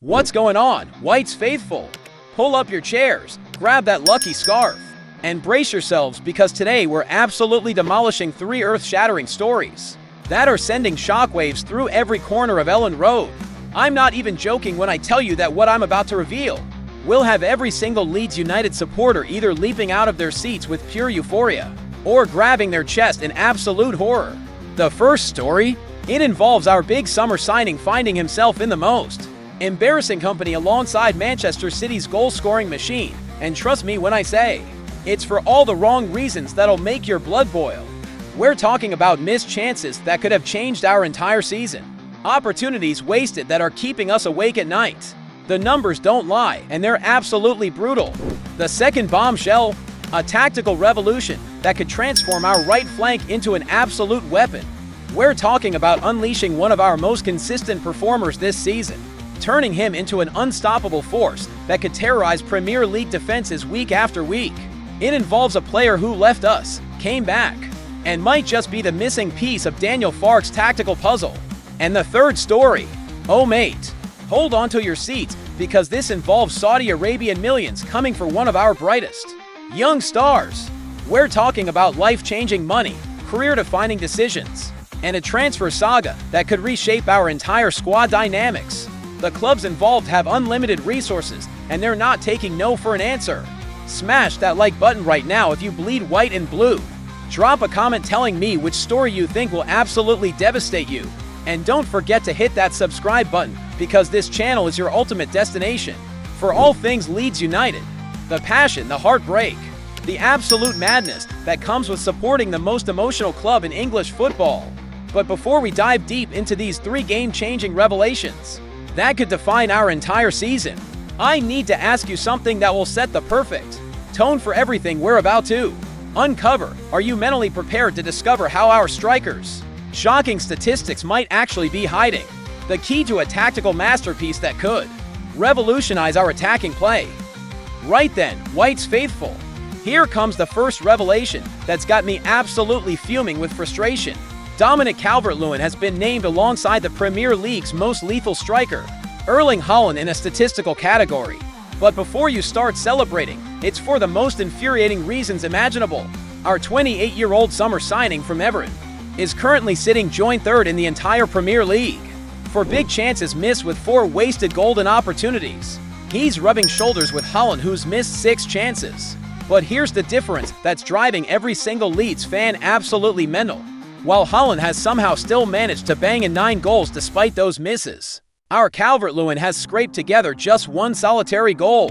What's going on, White's faithful? Pull up your chairs, grab that lucky scarf, and brace yourselves because today we're absolutely demolishing 3 earth-shattering stories that are sending shockwaves through every corner of Elland Road. I'm not even joking when I tell you that what I'm about to reveal will have every single Leeds United supporter either leaping out of their seats with pure euphoria or grabbing their chest in absolute horror. The first story? It involves our big summer signing finding himself in the most embarrassing company alongside Manchester City's goal-scoring machine. And trust me when I say, it's for all the wrong reasons that'll make your blood boil. We're talking about missed chances that could have changed our entire season. Opportunities wasted that are keeping us awake at night. The numbers don't lie, and they're absolutely brutal. The second bombshell, a tactical revolution that could transform our right flank into an absolute weapon. We're talking about unleashing one of our most consistent performers this season, turning him into an unstoppable force that could terrorize Premier League defenses week after week. It involves a player who left us, came back, and might just be the missing piece of Daniel Farke's tactical puzzle. And the third story, oh mate, hold on to your seats because this involves Saudi Arabian millions coming for one of our brightest young stars. We're talking about life-changing money, career-defining decisions, and a transfer saga that could reshape our entire squad dynamics. The clubs involved have unlimited resources, and they're not taking no for an answer. Smash that like button right now if you bleed white and blue. Drop a comment telling me which story you think will absolutely devastate you. And don't forget to hit that subscribe button because this channel is your ultimate destination for all things Leeds United. The passion, the heartbreak, the absolute madness that comes with supporting the most emotional club in English football. But before we dive deep into these 3 game-changing revelations that could define our entire season, I need to ask you something that will set the perfect tone for everything we're about to uncover. Are you mentally prepared to discover how our strikers' shocking statistics might actually be hiding the key to a tactical masterpiece that could revolutionize our attacking play? Right then, White's faithful, here comes the first revelation that's got me absolutely fuming with frustration. Dominic Calvert-Lewin has been named alongside the Premier League's most lethal striker, Erling Haaland, in a statistical category. But before you start celebrating, it's for the most infuriating reasons imaginable. Our 28-year-old summer signing from Everton is currently sitting joint 3rd in the entire Premier League for big chances missed with 4 wasted golden opportunities. He's rubbing shoulders with Haaland, who's missed 6 chances. But here's the difference that's driving every single Leeds fan absolutely mental. While Haaland has somehow still managed to bang in 9 goals despite those misses, our Calvert-Lewin has scraped together just 1 solitary goal.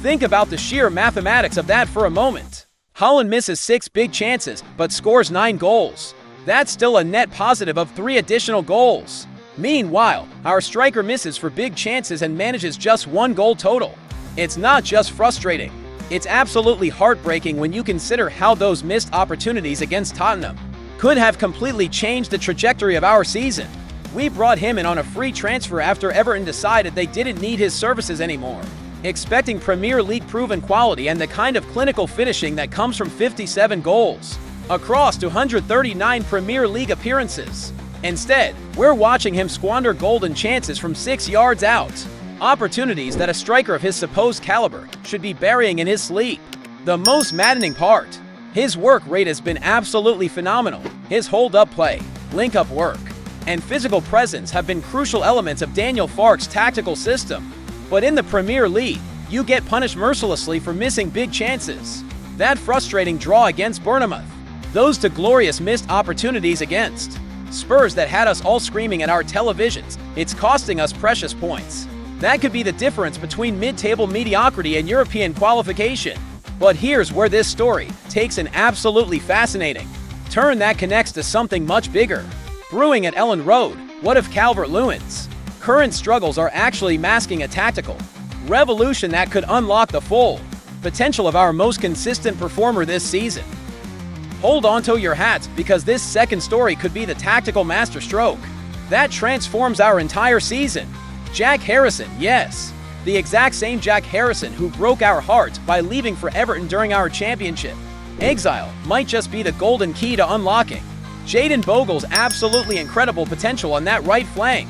Think about the sheer mathematics of that for a moment. Haaland misses 6 big chances but scores 9 goals. That's still a net positive of 3 additional goals. Meanwhile, our striker misses for big chances and manages just 1 goal total. It's not just frustrating, it's absolutely heartbreaking when you consider how those missed opportunities against Tottenham could have completely changed the trajectory of our season. We brought him in on a free transfer after Everton decided they didn't need his services anymore, expecting Premier League proven quality and the kind of clinical finishing that comes from 57 goals across 239 Premier League appearances. Instead, we're watching him squander golden chances from 6 yards out, opportunities that a striker of his supposed caliber should be burying in his sleep. The most maddening part, his work rate has been absolutely phenomenal. His hold-up play, link-up work, and physical presence have been crucial elements of Daniel Farke's tactical system. But in the Premier League, you get punished mercilessly for missing big chances. That frustrating draw against Bournemouth, those 2 glorious missed opportunities against Spurs that had us all screaming at our televisions, it's costing us precious points. That could be the difference between mid-table mediocrity and European qualification. But here's where this story takes an absolutely fascinating turn that connects to something much bigger brewing at Elland Road. What if Calvert-Lewin's current struggles are actually masking a tactical revolution that could unlock the full potential of our most consistent performer this season? Hold on to your hats because this second story could be the tactical masterstroke that transforms our entire season. Jack Harrison, yes, the exact same Jack Harrison who broke our hearts by leaving for Everton during our championship exile, might just be the golden key to unlocking Jayden Bogle's absolutely incredible potential on that right flank.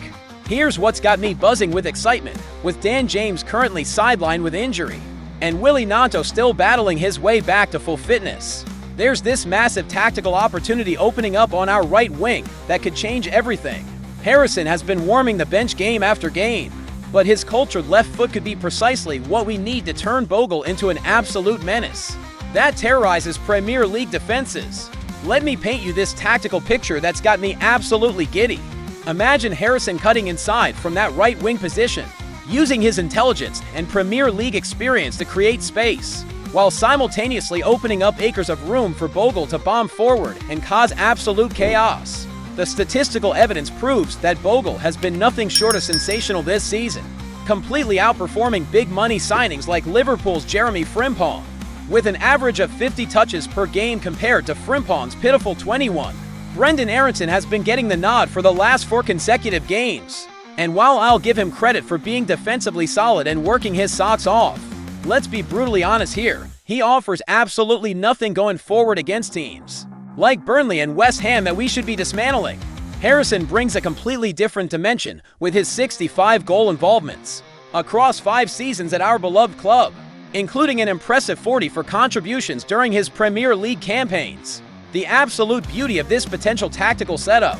Here's what's got me buzzing with excitement, with Dan James currently sidelined with injury, and Willie Gnonto still battling his way back to full fitness. There's this massive tactical opportunity opening up on our right wing that could change everything. Harrison has been warming the bench game after game, but his cultured left foot could be precisely what we need to turn Bogle into an absolute menace that terrorizes Premier League defenses. Let me paint you this tactical picture that's got me absolutely giddy. Imagine Harrison cutting inside from that right wing position, using his intelligence and Premier League experience to create space, while simultaneously opening up acres of room for Bogle to bomb forward and cause absolute chaos. The statistical evidence proves that Bogle has been nothing short of sensational this season, completely outperforming big money signings like Liverpool's Jeremy Frimpong, with an average of 50 touches per game compared to Frimpong's pitiful 21. Brendan Aronson has been getting the nod for the last 4 consecutive games, and while I'll give him credit for being defensively solid and working his socks off, let's be brutally honest here, he offers absolutely nothing going forward against teams like Burnley and West Ham that we should be dismantling. Harrison brings a completely different dimension with his 65 goal involvements across 5 seasons at our beloved club, including an impressive 40 for contributions during his Premier League campaigns. The absolute beauty of this potential tactical setup: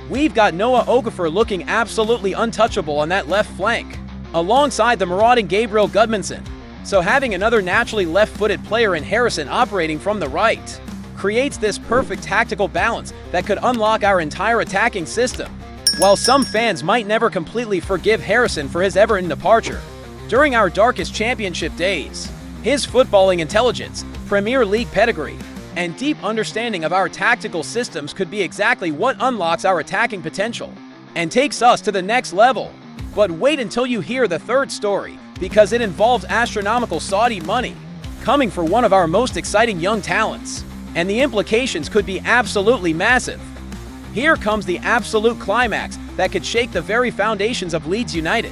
we've got Noah Okafor looking absolutely untouchable on that left flank, alongside the marauding Gabriel Gudmundsson. So having another naturally left-footed player in Harrison operating from the right creates this perfect tactical balance that could unlock our entire attacking system. While some fans might never completely forgive Harrison for his Everton departure during our darkest championship days, his footballing intelligence, Premier League pedigree, and deep understanding of our tactical systems could be exactly what unlocks our attacking potential and takes us to the next level. But wait until you hear the third story, because it involves astronomical Saudi money coming for one of our most exciting young talents, and the implications could be absolutely massive. Here comes the absolute climax that could shake the very foundations of Leeds United.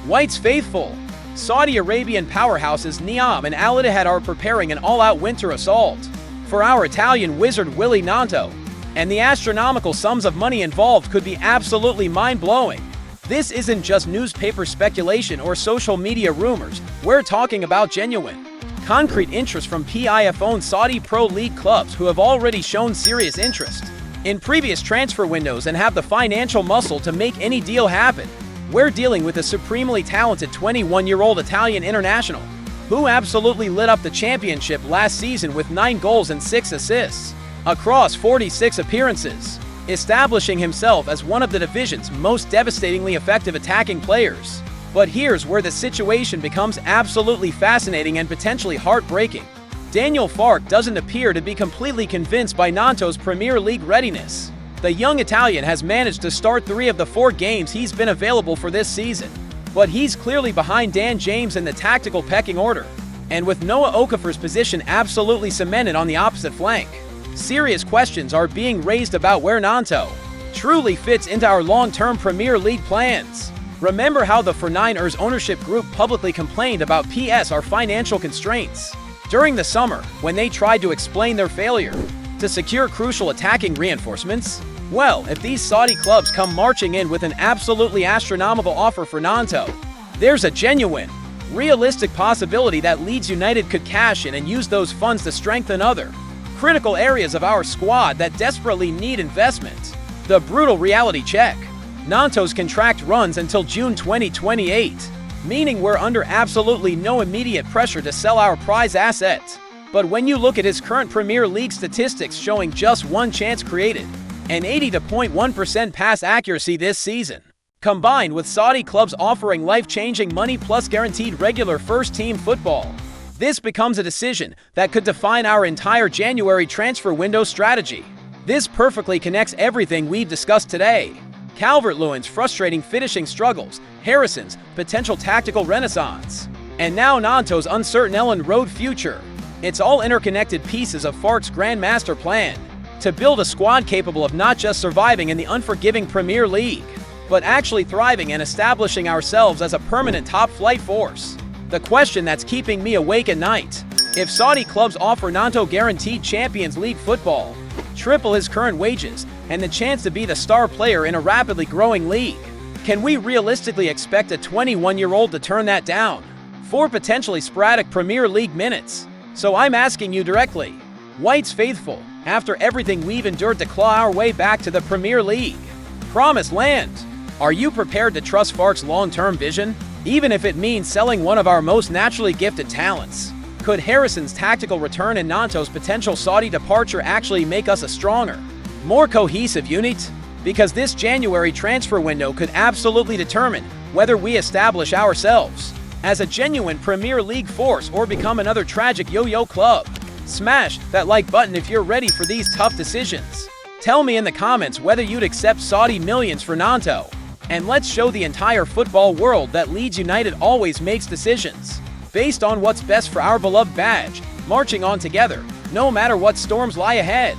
White's faithful, Saudi Arabian powerhouses Niam and Al Ittihad are preparing an all-out winter assault for our Italian wizard Willie Gnonto, and the astronomical sums of money involved could be absolutely mind-blowing. This isn't just newspaper speculation or social media rumors, we're talking about genuine, concrete interest from PIF-owned Saudi Pro League clubs who have already shown serious interest in previous transfer windows and have the financial muscle to make any deal happen. We're dealing with a supremely talented 21-year-old Italian international who absolutely lit up the championship last season with 9 goals and 6 assists across 46 appearances, establishing himself as one of the division's most devastatingly effective attacking players. But here's where the situation becomes absolutely fascinating and potentially heartbreaking. Daniel Farke doesn't appear to be completely convinced by Gnonto's Premier League readiness. The young Italian has managed to start 3 of the 4 games he's been available for this season, but he's clearly behind Dan James in the tactical pecking order, and with Noah Okafor's position absolutely cemented on the opposite flank, serious questions are being raised about where Gnonto truly fits into our long-term Premier League plans. Remember how the 49ers ownership group publicly complained about our financial constraints during the summer when they tried to explain their failure to secure crucial attacking reinforcements? Well, if these Saudi clubs come marching in with an absolutely astronomical offer for Gnonto, there's a genuine, realistic possibility that Leeds United could cash in and use those funds to strengthen other critical areas of our squad that desperately need investment. The brutal reality check: Gnonto's contract runs until June 2028, meaning we're under absolutely no immediate pressure to sell our prize asset. But when you look at his current Premier League statistics showing just 1 chance created and 80.1% pass accuracy this season, combined with Saudi clubs offering life-changing money plus guaranteed regular first-team football, this becomes a decision that could define our entire January transfer window strategy. This perfectly connects everything we've discussed today: Calvert-Lewin's frustrating finishing struggles, Harrison's potential tactical renaissance, and now Gnonto's uncertain Elland Road future. It's all interconnected pieces of Farke's grand master plan to build a squad capable of not just surviving in the unforgiving Premier League, but actually thriving and establishing ourselves as a permanent top-flight force. The question that's keeping me awake at night: if Saudi clubs offer Gnonto guaranteed Champions League football, triple his current wages, and the chance to be the star player in a rapidly growing league, Can we realistically expect a 21-year-old to turn that down for potentially sporadic Premier League minutes? So I'm asking you directly, Whites faithful, after everything we've endured to claw our way back to the Premier League, Promised Land, are you prepared to trust Farke's long-term vision, even if it means selling one of our most naturally gifted talents? Could Harrison's tactical return and Gnonto's potential Saudi departure actually make us a stronger, more cohesive unit? Because this January transfer window could absolutely determine whether we establish ourselves as a genuine Premier League force or become another tragic yo-yo club. Smash that like button if you're ready for these tough decisions. Tell me in the comments whether you'd accept Saudi millions for Gnonto. And let's show the entire football world that Leeds United always makes decisions based on what's best for our beloved badge, marching on together, no matter what storms lie ahead.